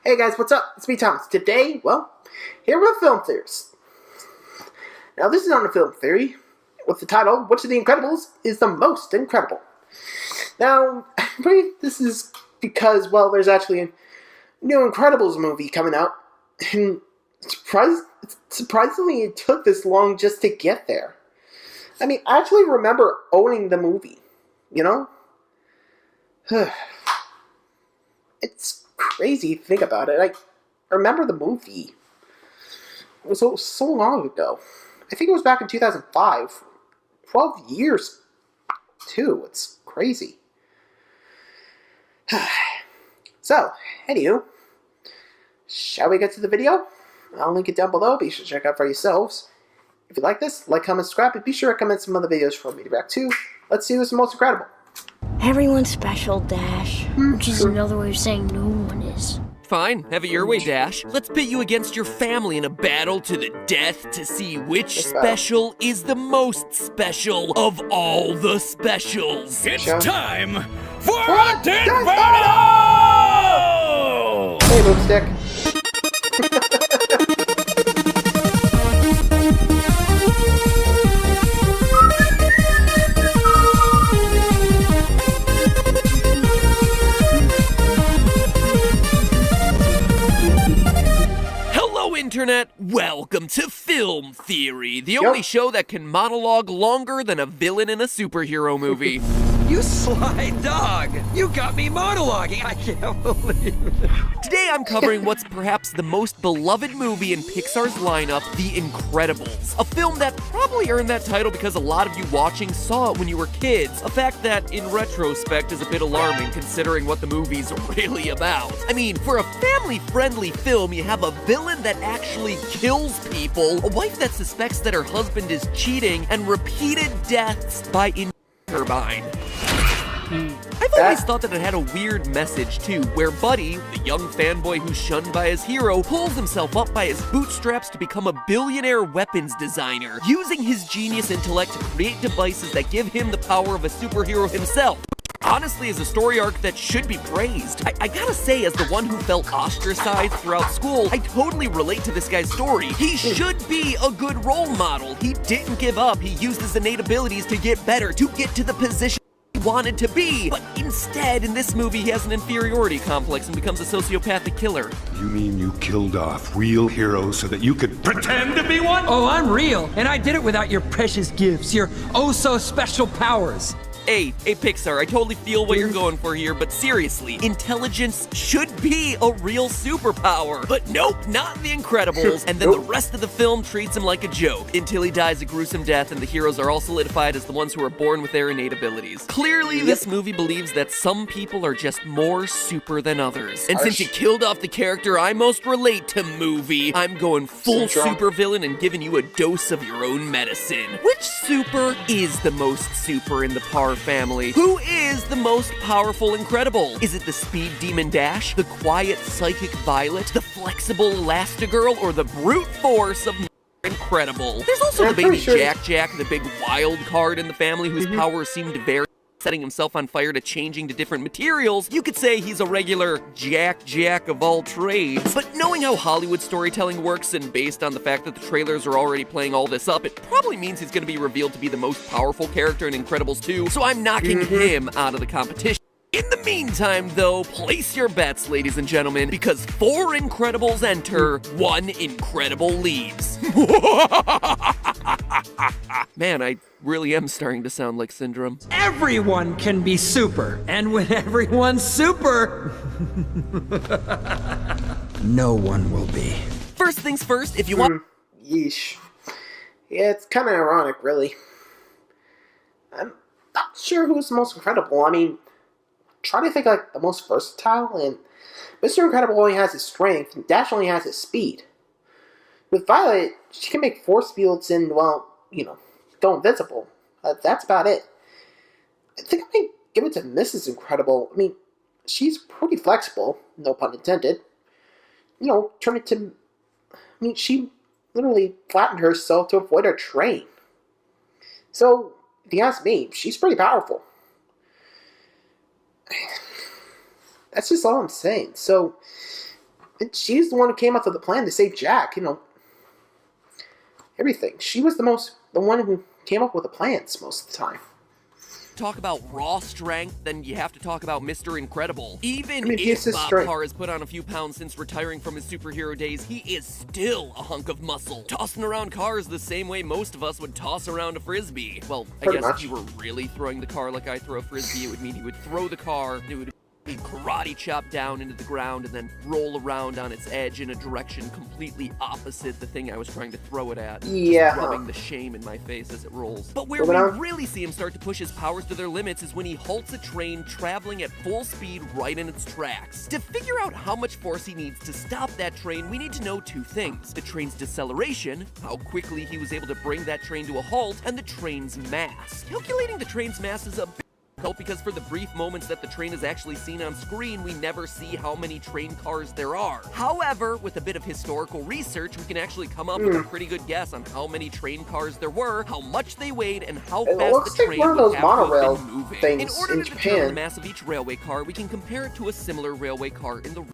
Hey guys, what's up? It's me, Thomas. Today, here with Film Theories. Now, this is on a film theory with the title, Which of the Incredibles is the Most Incredible? Now, this is because, there's actually a new Incredibles movie coming out, and surprisingly, it took this long just to get there. I mean, I actually remember owning the movie, you know? It's crazy to think about it. I remember the movie. It was so long ago. I think it was back in 2005. 12 years, too. It's crazy. So, anywho, shall we get to the video? I'll link it down below. Be sure to check out for yourselves. If you like this, like, comment, subscribe, and be sure to recommend some other videos for me to react to. Let's see who's the most incredible. Everyone's special, Dash. Which is another way of saying no one is. Fine, have it your way, Dash. Let's pit you against your family in a battle to the death to see which special is the most special of all the specials. It's time for a death battle! Hey, Boomstick. Internet, welcome to Film Theory, the only show that can monologue longer than a villain in a superhero movie. You sly dog! You got me monologuing! I can't believe it. Today I'm covering what's perhaps the most beloved movie in Pixar's lineup, The Incredibles. A film that probably earned that title because a lot of you watching saw it when you were kids. A fact that, in retrospect, is a bit alarming considering what the movie's really about. I mean, for a family-friendly film, you have a villain that actually kills people, a wife that suspects that her husband is cheating, and repeated deaths by turbine. I've always thought that it had a weird message too, where Buddy, the young fanboy who's shunned by his hero, pulls himself up by his bootstraps to become a billionaire weapons designer, using his genius intellect to create devices that give him the power of a superhero himself. Honestly, is a story arc that should be praised. I gotta say, as the one who felt ostracized throughout school, I totally relate to this guy's story. He should be a good role model. He didn't give up. He used his innate abilities to get better, to get to the position he wanted to be. But instead, in this movie, he has an inferiority complex and becomes a sociopathic killer. You mean you killed off real heroes so that you could pretend to be one? Oh, I'm real, and I did it without your precious gifts, your oh-so-special powers. Hey, Pixar, I totally feel what you're going for here, but seriously, intelligence should be a real superpower. But nope, not in The Incredibles, and then the rest of the film treats him like a joke, until he dies a gruesome death and the heroes are all solidified as the ones who are born with their innate abilities. Clearly, this movie believes that some people are just more super than others. And since you killed off the character I most relate to, movie, I'm going full supervillain and giving you a dose of your own medicine. Which super is the most super in the Parr family? Who is the most powerful Incredible? Is it the speed demon Dash, the quiet psychic Violet, the flexible Elastigirl, or the brute force of Incredible? There's also the baby Jack, the big wild card in the family whose powers seem to vary, setting himself on fire to changing to different materials. You could say he's a regular Jack of all trades. But knowing how Hollywood storytelling works and based on the fact that the trailers are already playing all this up, it probably means he's going to be revealed to be the most powerful character in Incredibles 2, so I'm knocking him out of the competition. In the meantime, though, place your bets, ladies and gentlemen, because 4 Incredibles enter, 1 Incredible leaves. Man, I really am starting to sound like Syndrome. Everyone can be super, and when everyone's super, no one will be. First things first, if you want... Yeesh. Yeah, it's kind of ironic, really. I'm not sure who's the most incredible. I mean, try to think like the most versatile, and Mr. Incredible only has his strength, and Dash only has his speed. With Violet, she can make force fields and, go invisible. That's about it. I think I might give it to Mrs. Incredible. I mean, she's pretty flexible, no pun intended. Turn it to... she literally flattened herself to avoid a train. So, if you ask me, she's pretty powerful. That's just all I'm saying. So, And she's the one who came up with the plan to save Jack, everything. She was the one who came up with the plans most of the time. Talk about raw strength, then you have to talk about Mr. Incredible. Even he's if his Bob strength. Carr has put on a few pounds since retiring from his superhero days, he is still a hunk of muscle, tossing around cars the same way most of us would toss around a frisbee. Well, I Pretty guess much. if you were really throwing the car like I throw a frisbee, it would mean he would throw the car, it would be karate chop down into the ground and then roll around on its edge in a direction completely opposite the thing I was trying to throw it at. Yeah. Just rubbing the shame in my face as it rolls. But where Moving we on. really see him start to push his powers to their limits is when he halts a train traveling at full speed right in its tracks. To figure out how much force he needs to stop that train, we need to know two things: the train's deceleration, how quickly he was able to bring that train to a halt, and the train's mass. Calculating the train's mass is a bit difficult because for the brief moments that the train is actually seen on screen, we never see how many train cars there are. However, with a bit of historical research, we can actually come up with a pretty good guess on how many train cars there were, how much they weighed, and how It fast looks the like train one of would those have to have monorail been moving. things In order in to determine the Japan. mass of each railway car, we can compare it to a similar railway car in the world.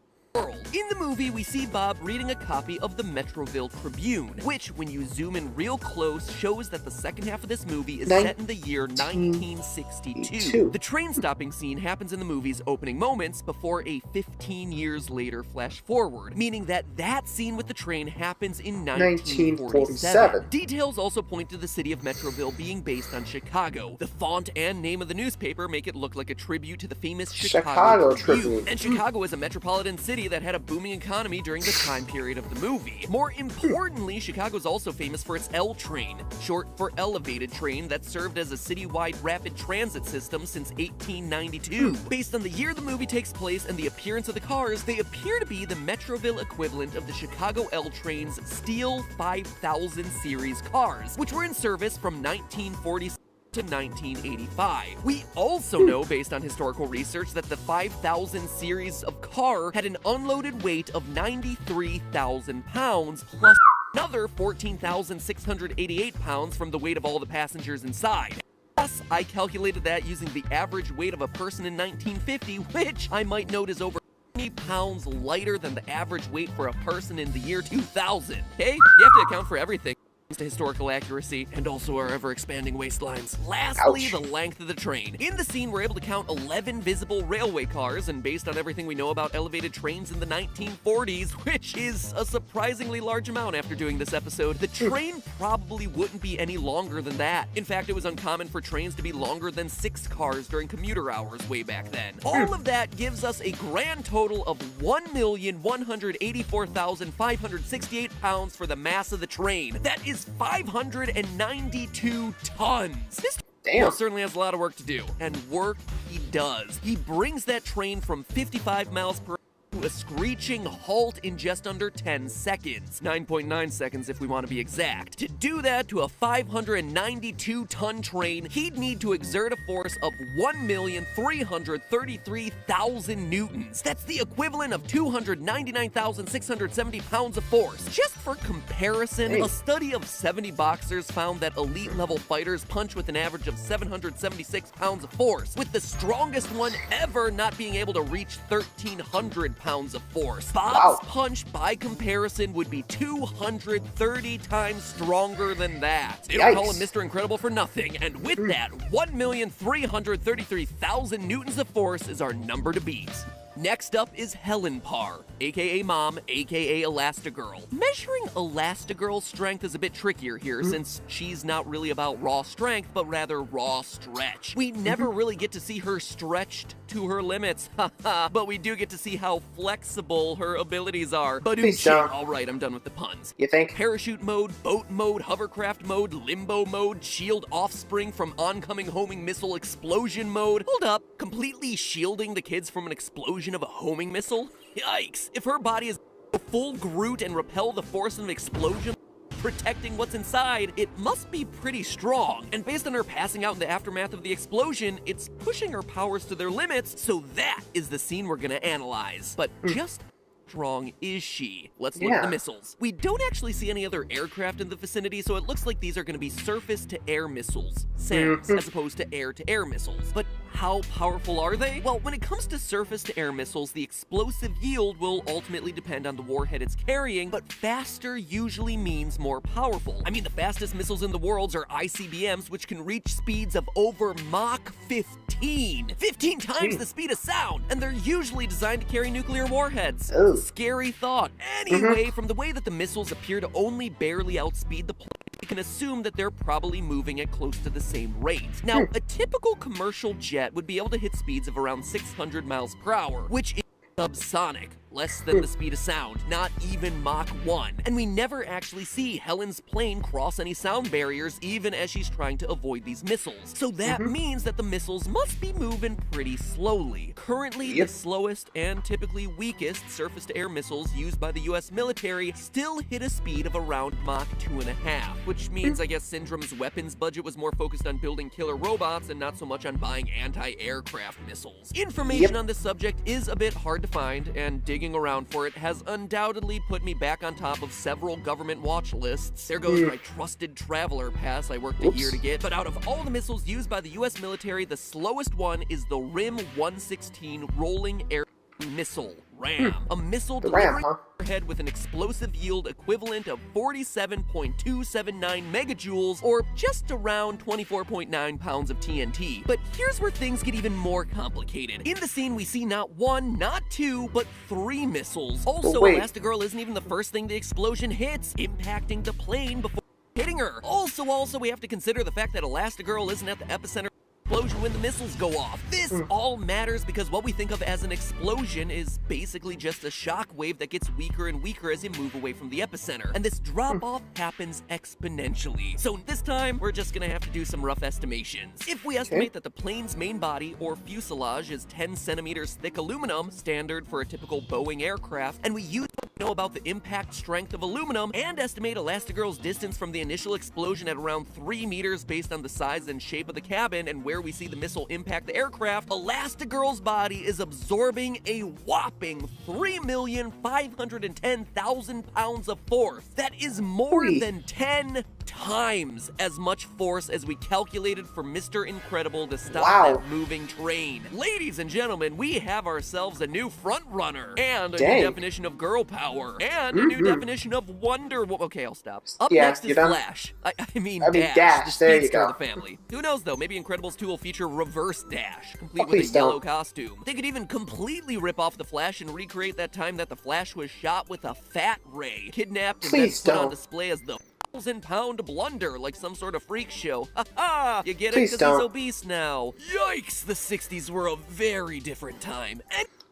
In the movie, we see Bob reading a copy of the Metroville Tribune, which, when you zoom in real close, shows that the second half of this movie is set in the year 1962. The train stopping scene happens in the movie's opening moments before a 15 years later flash forward, meaning that that scene with the train happens in 1947. Details also point to the city of Metroville being based on Chicago. The font and name of the newspaper make it look like a tribute to the famous Chicago Tribune. And Chicago is a metropolitan city that had a booming economy during the time period of the movie. More importantly, Chicago is also famous for its L train, short for elevated train, that served as a citywide rapid transit system since 1892. Based on the year the movie takes place and the appearance of the cars, they appear to be the Metroville equivalent of the Chicago L train's Steel 5000 series cars, which were in service from 1946 to 1985. We also know, based on historical research, that the 5000 series of car had an unloaded weight of 93,000 pounds, plus another 14,688 pounds from the weight of all the passengers inside. Plus, I calculated that using the average weight of a person in 1950, which I might note is over 20 pounds lighter than the average weight for a person in the year 2000. Hey, you have to account for everything to historical accuracy and also our ever-expanding waistlines. Lastly, Ouch. the length of the train. In the scene, we're able to count 11 visible railway cars, and based on everything we know about elevated trains in the 1940s, which is a surprisingly large amount after doing this episode, the train probably wouldn't be any longer than that. In fact, it was uncommon for trains to be longer than 6 cars during commuter hours way back then. All of that gives us a grand total of 1,184,568 pounds for the mass of the train. That is 592 tons. This Damn. certainly has a lot of work to do, and work he does. He brings that train from 55 miles per hour to a screeching halt in just under 10 seconds. 9.9 seconds if we want to be exact. To do that to a 592-ton train, he'd need to exert a force of 1,333,000 newtons. That's the equivalent of 299,670 pounds of force. Just for comparison, Hey. a study of 70 boxers found that elite-level fighters punch with an average of 776 pounds of force, with the strongest one ever not being able to reach 1,300 pounds of force. Bob's punch, by comparison, would be 230 times stronger than that. They don't call him Mr. Incredible for nothing, and with that, 1,333,000 newtons of force is our number to beat. Next up is Helen Parr, aka Mom, aka Elastigirl. Measuring Elastigirl's strength is a bit trickier here since she's not really about raw strength, but rather raw stretch. We never really get to see her stretched to her limits, haha, but we do get to see how flexible her abilities are. But alright, I'm done with the puns. You think? Parachute mode, boat mode, hovercraft mode, limbo mode, shield offspring from oncoming homing missile explosion mode. Hold up, completely shielding the kids from an explosion of a homing missile? Yikes! If her body is a full Groot and repel the force of an explosion, protecting what's inside, it must be pretty strong. And based on her passing out in the aftermath of the explosion, it's pushing her powers to their limits, so that is the scene we're gonna analyze. But just how strong is she? Let's look at the missiles. We don't actually see any other aircraft in the vicinity, so it looks like these are going to be surface-to-air missiles, SAMs, as opposed to air-to-air missiles. But how powerful are they? Well, when it comes to surface-to-air missiles, the explosive yield will ultimately depend on the warhead it's carrying, but faster usually means more powerful. I mean, the fastest missiles in the world are ICBMs, which can reach speeds of over Mach 15. 15 times the speed of sound! And they're usually designed to carry nuclear warheads. Oh. Scary thought. Anyway, from the way that the missiles appear to only barely outspeed the plane, we can assume that they're probably moving at close to the same rate. Now, a typical commercial jet would be able to hit speeds of around 600 miles per hour, which is subsonic, less than the speed of sound, not even Mach 1. And we never actually see Helen's plane cross any sound barriers, even as she's trying to avoid these missiles. So that means that the missiles must be moving pretty slowly. Currently, the slowest and typically weakest surface-to-air missiles used by the US military still hit a speed of around Mach 2.5, which means I guess Syndrome's weapons budget was more focused on building killer robots and not so much on buying anti-aircraft missiles. Information on this subject is a bit hard to find, and digging around for it has undoubtedly put me back on top of several government watch lists. There goes my trusted traveler pass I worked a year to get. But out of all the missiles used by the US military, the slowest one is the RIM-116 Rolling Air Missile, RAM. A missile delivering warhead with an explosive yield equivalent of 47.279 megajoules, or just around 24.9 pounds of TNT. But here's where things get even more complicated. In the scene, we see not one, not two, but three missiles. Also, Elastigirl isn't even the first thing the explosion hits, impacting the plane before hitting her. Also, we have to consider the fact that Elastigirl isn't at the epicenter explosion when the missiles go off. This all matters because what we think of as an explosion is basically just a shock wave that gets weaker and weaker as you move away from the epicenter. And this drop-off happens exponentially. So this time, we're just gonna have to do some rough estimations. If we estimate that the plane's main body, or fuselage, is 10 centimeters thick aluminum, standard for a typical Boeing aircraft, and we use what we know about the impact strength of aluminum, and estimate Elastigirl's distance from the initial explosion at around 3 meters based on the size and shape of the cabin and where we see the missile impact the aircraft, Elastigirl's body is absorbing a whopping 3,510,000 pounds of force. That is more than 10 times as much force as we calculated for Mr. Incredible to stop that moving train. Ladies and gentlemen, we have ourselves a new front runner, and a new definition of girl power, and a new definition of Wonder Woman. Okay, I'll stop. Up next is Flash. I mean Dash, the speedster of the family. Who knows though, maybe Incredibles 2 will feature Reverse Dash, complete with a yellow costume. They could even completely rip off the Flash and recreate that time that the Flash was shot with a fat ray, kidnapped and then put on display as the 1,000-pound blunder, like some sort of freak show. Ha ha! You get it? Because he's obese now. Yikes! The 60s were a very different time.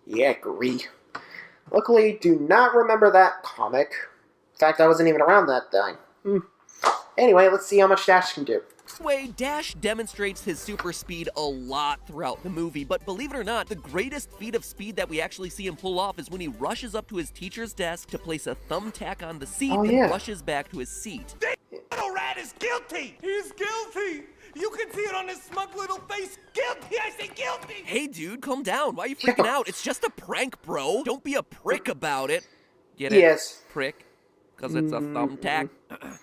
Yeah, agree. Luckily, do not remember that comic. In fact, I wasn't even around that time. Anyway, let's see how much Dash can do. This way, Dash demonstrates his super speed a lot throughout the movie, but believe it or not, the greatest feat of speed that we actually see him pull off is when he rushes up to his teacher's desk to place a thumbtack on the seat and rushes back to his seat. Little rat is guilty! He's guilty! You can see it on his smug little face. Guilty! I say guilty! Hey, dude, calm down. Why are you freaking out? It's just a prank, bro. Don't be a prick about it. Get it? Yes. Prick. Because it's a thumbtack.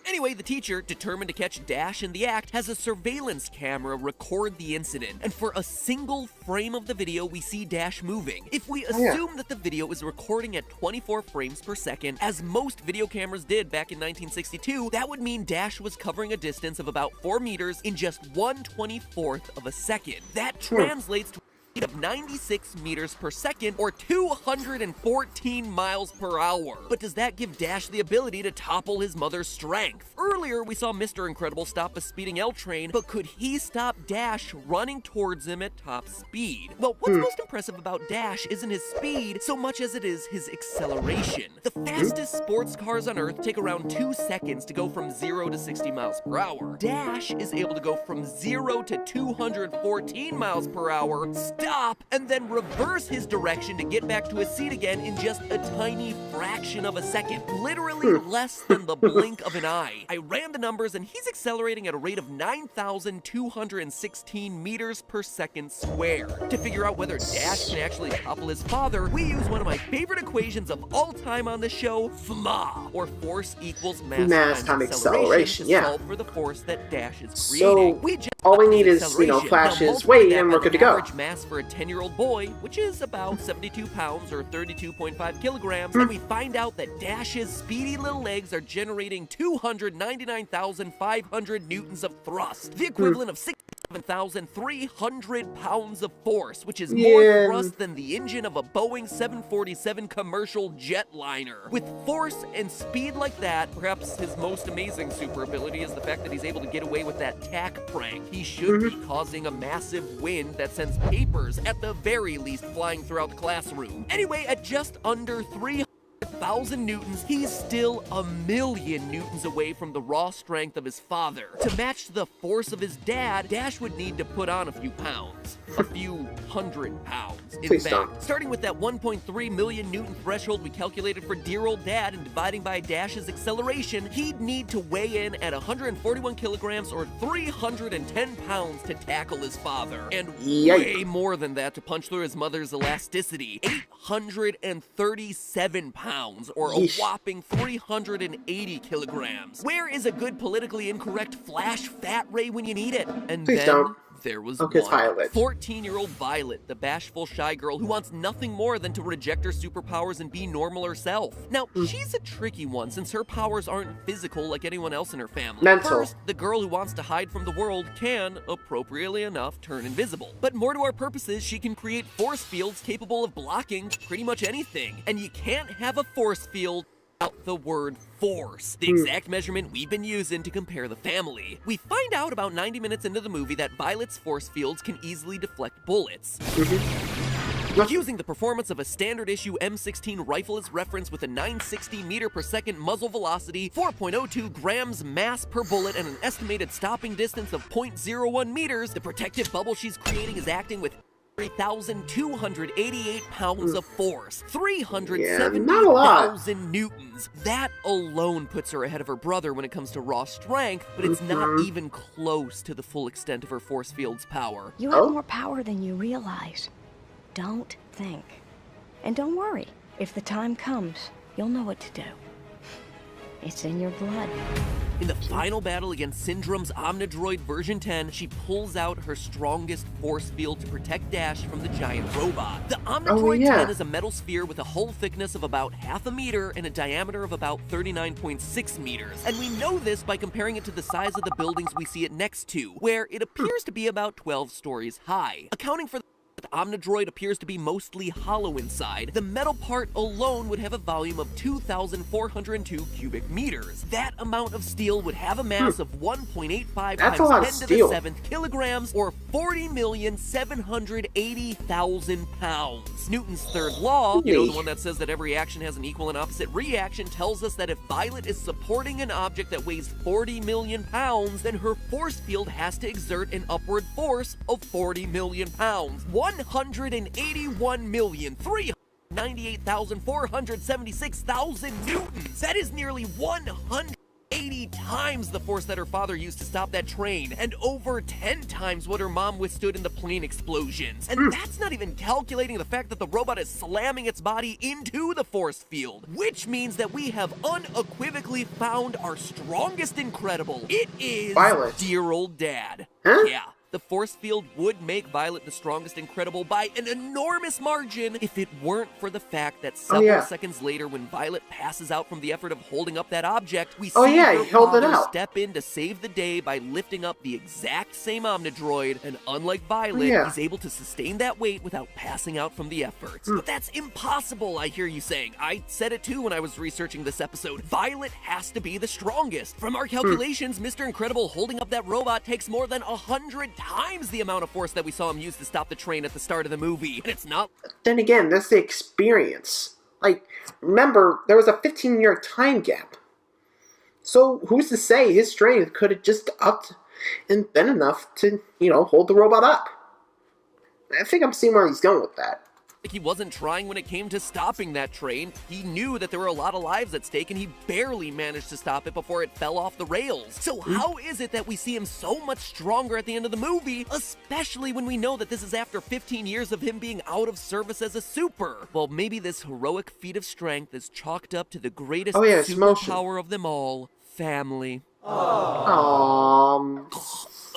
Anyway, the teacher, determined to catch Dash in the act, has a surveillance camera record the incident. And for a single frame of the video, we see Dash moving. If we assume that the video is recording at 24 frames per second, as most video cameras did back in 1962, that would mean Dash was covering a distance of about 4 meters in just 1/24th of a second. That translates to of 96 meters per second, or 214 miles per hour. But does that give Dash the ability to topple his mother's strength? Earlier, we saw Mr. Incredible stop a speeding L train, but could he stop Dash running towards him at top speed? Well, what's most impressive about Dash isn't his speed so much as it is his acceleration. The fastest sports cars on Earth take around 2 seconds to go from 0 to 60 miles per hour. Dash is able to go from 0 to 214 miles per hour, stop, and then reverse his direction to get back to his seat again in just a tiny fraction of a second. Literally less than the blink of an eye. I ran the numbers and he's accelerating at a rate of 9,216 meters per second square. To figure out whether Dash can actually topple his father, we use one of my favorite equations of all time on the show, FMA, or force equals mass times acceleration, to solve for the force that Dash is creating. We just All we need is, acceleration. Flash's Now, multiply weight that and by we're good the to go. average mass for a 10-year-old boy, which is about 72 pounds or 32.5 kilograms, and we find out that Dash's speedy little legs are generating 299,500 newtons of thrust, the equivalent of 67,300 pounds of force, which is more Yeah. thrust than the engine of a Boeing 747 commercial jetliner. With force and speed like that, perhaps his most amazing super ability is the fact that he's able to get away with that tack prank. He should be causing a massive wind that sends papers, at the very least, flying throughout the classroom. Anyway, at just under 300,000 newtons, he's still a million newtons away from the raw strength of his father. To match the force of his dad, Dash would need to put on a few pounds. A few hundred pounds, in Please fact. don't. Starting with that 1.3 million newton threshold we calculated for dear old dad and dividing by Dash's acceleration, he'd need to weigh in at 141 kilograms or 310 pounds to tackle his father. And Yikes. way more than that to punch through his mother's elasticity. 837 pounds or a Yeesh. whopping 380 kilograms. Where is a good politically incorrect Flash fat ray when you need it? And Please then don't. there was Okay, it's one. Violet. 14-year-old Violet, the bashful shy girl who wants nothing more than to reject her superpowers and be normal herself. Now, she's a tricky one since her powers aren't physical like anyone else in her family. Mental. First, the girl who wants to hide from the world can, appropriately enough, turn invisible. But more to our purposes, she can create force fields capable of blocking pretty much anything. And you can't have a force field without the word force, the exact measurement we've been using to compare the family. We find out about 90 minutes into the movie that Violet's force fields can easily deflect bullets. Using the performance of a standard issue M16 rifle as reference with a 960 meter per second muzzle velocity, 4.02 grams mass per bullet, and an estimated stopping distance of 0.01 meters, the protective bubble she's creating is acting with 3,288 pounds of force, not a lot. 370,000 newtons. That alone puts her ahead of her brother when it comes to raw strength, but it's not even close to the full extent of her force field's power. You have Oh? more power than you realize. Don't think. And don't worry. If the time comes, you'll know what to do. It's in your blood. In the final battle against Syndrome's Omnidroid version 10, she pulls out her strongest force field to protect Dash from the giant robot. The Omnidroid 10 is a metal sphere with a hull thickness of about half a meter and a diameter of about 39.6 meters. And we know this by comparing it to the size of the buildings we see it next to, where it appears to be about 12 stories high. Accounting for the Omnidroid appears to be mostly hollow inside. The metal part alone would have a volume of 2,402 cubic meters. That amount of steel would have a mass of 1.85 That's times a lot of 10 to steel. the 7th kilograms, or 40,780,000 pounds. Newton's third law, the one that says that every action has an equal and opposite reaction, tells us that if Violet is supporting an object that weighs 40 million pounds, then her force field has to exert an upward force of 40 million pounds. 181,398,476,000 newtons. That is nearly 180 times the force that her father used to stop that train, and over 10 times what her mom withstood in the plane explosions. And that's not even calculating the fact that the robot is slamming its body into the force field, which means that we have unequivocally found our strongest Incredible. It is Violet. dear old dad. Huh? Yeah. The force field would make Violet the strongest Incredible by an enormous margin if it weren't for the fact that several seconds later, when Violet passes out from the effort of holding up that object, we see her he held it father out. step in to save the day by lifting up the exact same Omnidroid, and unlike Violet, he's able to sustain that weight without passing out from the efforts. But that's impossible, I hear you saying. I said it too when I was researching this episode. Violet has to be the strongest. From our calculations, Mr. Incredible holding up that robot takes more than 100 times the amount of force that we saw him use to stop the train at the start of the movie. And it's not... Then again, that's the experience. Like, remember, there was a 15-year time gap. So, who's to say his strength could have just upped and been enough to, hold the robot up? I think I'm seeing where he's going with that. He wasn't trying when it came to stopping that train. He knew that there were a lot of lives at stake, and he barely managed to stop it before it fell off the rails. So how is it that we see him so much stronger at the end of the movie, especially when we know that this is after 15 years of him being out of service as a super? Well, maybe this heroic feat of strength is chalked up to the greatest it's motion. superpower of them all, family.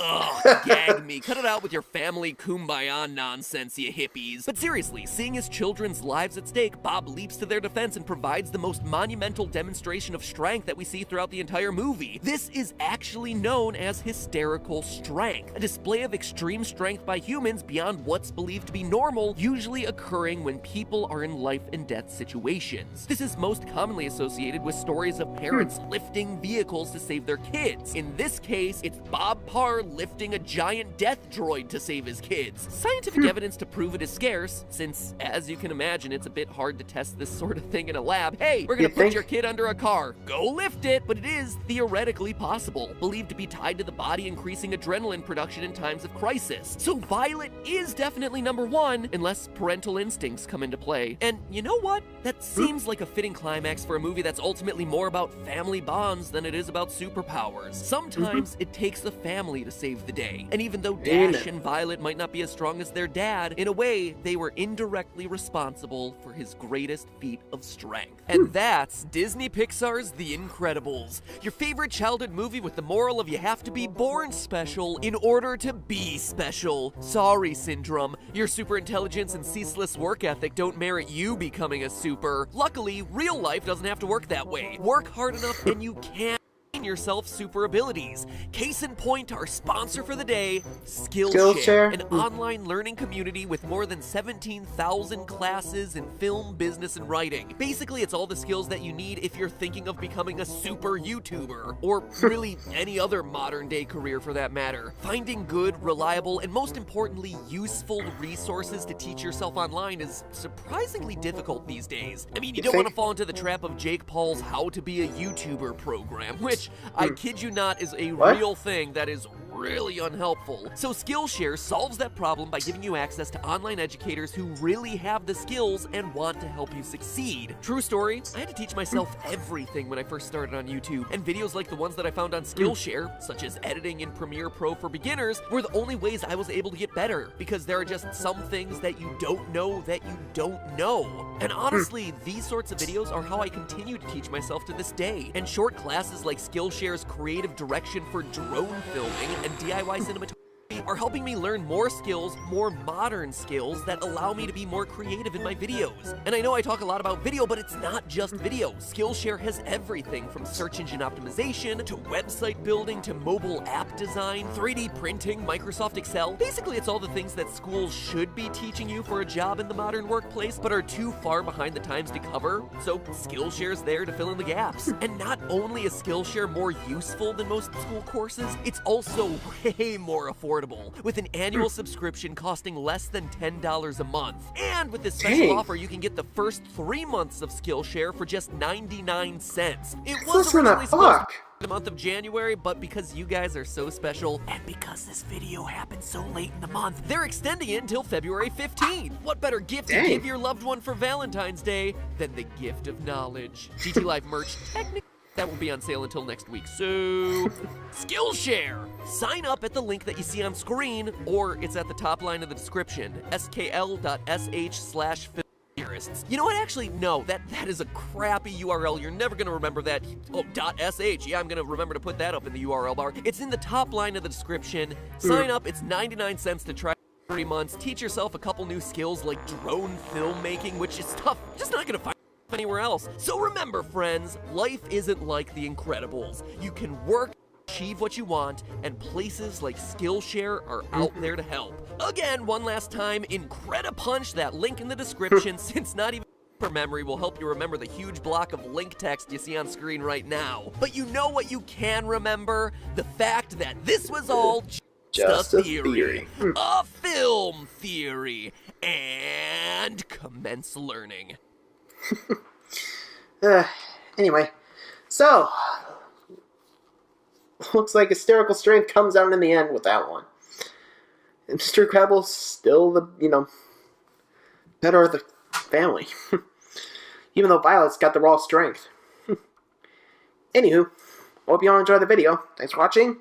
Ugh, gag me. Cut it out with your family kumbaya nonsense, you hippies. But seriously, seeing his children's lives at stake, Bob leaps to their defense and provides the most monumental demonstration of strength that we see throughout the entire movie. This is actually known as hysterical strength, a display of extreme strength by humans beyond what's believed to be normal, usually occurring when people are in life and death situations. This is most commonly associated with stories of parents lifting vehicles to save their kids. In this case, it's Bob Parr lifting a giant death droid to save his kids. Scientific evidence to prove it is scarce, since, as you can imagine, it's a bit hard to test this sort of thing in a lab. Hey, we're gonna put your kid under a car. Go lift it! But it is theoretically possible, believed to be tied to the body increasing adrenaline production in times of crisis. So Violet is definitely number one, unless parental instincts come into play. And you know what? That seems like a fitting climax for a movie that's ultimately more about family bonds than it is about superpowers. Sometimes it takes a family to save the day. And even though Dash and Violet might not be as strong as their dad, in a way, they were indirectly responsible for his greatest feat of strength. And that's Disney Pixar's The Incredibles, your favorite childhood movie with the moral of you have to be born special in order to be special. Sorry, Syndrome. Your super intelligence and ceaseless work ethic don't merit you becoming a super. Luckily, real life doesn't have to work that way. Work hard enough and you can yourself super abilities. Case in point, our sponsor for the day, Skillshare, an online learning community with more than 17,000 classes in film, business, and writing. Basically, it's all the skills that you need if you're thinking of becoming a super YouTuber, or really any other modern day career for that matter. Finding good, reliable, and most importantly, useful resources to teach yourself online is surprisingly difficult these days. I mean, you don't want to fall into the trap of Jake Paul's How to Be a YouTuber program, which I kid you not is a real thing that is really unhelpful. So Skillshare solves that problem by giving you access to online educators who really have the skills and want to help you succeed. True story, I had to teach myself everything when I first started on YouTube, and videos like the ones that I found on Skillshare, such as editing in Premiere Pro for beginners, were the only ways I was able to get better, because there are just some things that you don't know that you don't know. And honestly, these sorts of videos are how I continue to teach myself to this day, and short classes like Skillshare's creative direction for drone filming and DIY cinematography are helping me learn more skills, more modern skills that allow me to be more creative in my videos. And I know I talk a lot about video, but it's not just video. Skillshare has everything from search engine optimization to website building to mobile app design, 3D printing, Microsoft Excel. Basically, it's all the things that schools should be teaching you for a job in the modern workplace, but are too far behind the times to cover. So Skillshare's there to fill in the gaps. And not only is Skillshare more useful than most school courses, it's also way more affordable, with an annual subscription costing less than $10 a month. And with this special offer, you can get the first 3 months of Skillshare for just 99 cents. It was originally supposed to be the month of January, but because you guys are so special, and because this video happened so late in the month, they're extending it until February 15th. What better gift to give your loved one for Valentine's Day than the gift of knowledge? GT Live merch, technically, that won't be on sale until next week, so Skillshare! Sign up at the link that you see on screen, or it's at the top line of the description, skl.sh/theorists. You know what, actually, no, that is a crappy URL. You're never gonna remember that. Oh, .sh, yeah, I'm gonna remember to put that up in the URL bar. It's in the top line of the description. Sign up, it's 99 cents to try 3 months. Teach yourself a couple new skills like drone filmmaking, which is stuff you're just not gonna find anywhere else. So remember, friends, life isn't like The Incredibles. You can work, achieve what you want, and places like Skillshare are out there to help. Again, one last time, Incredipunch, that link in the description, since not even memory will help you remember the huge block of link text you see on screen right now. But you know what you can remember? The fact that this was all just a theory. A film theory. And commence learning. Anyway, so looks like hysterical strength comes out in the end with that one. And Mr. Incredible's still the, better of the family. Even though Violet's got the raw strength. Anywho, hope you all enjoyed the video. Thanks for watching.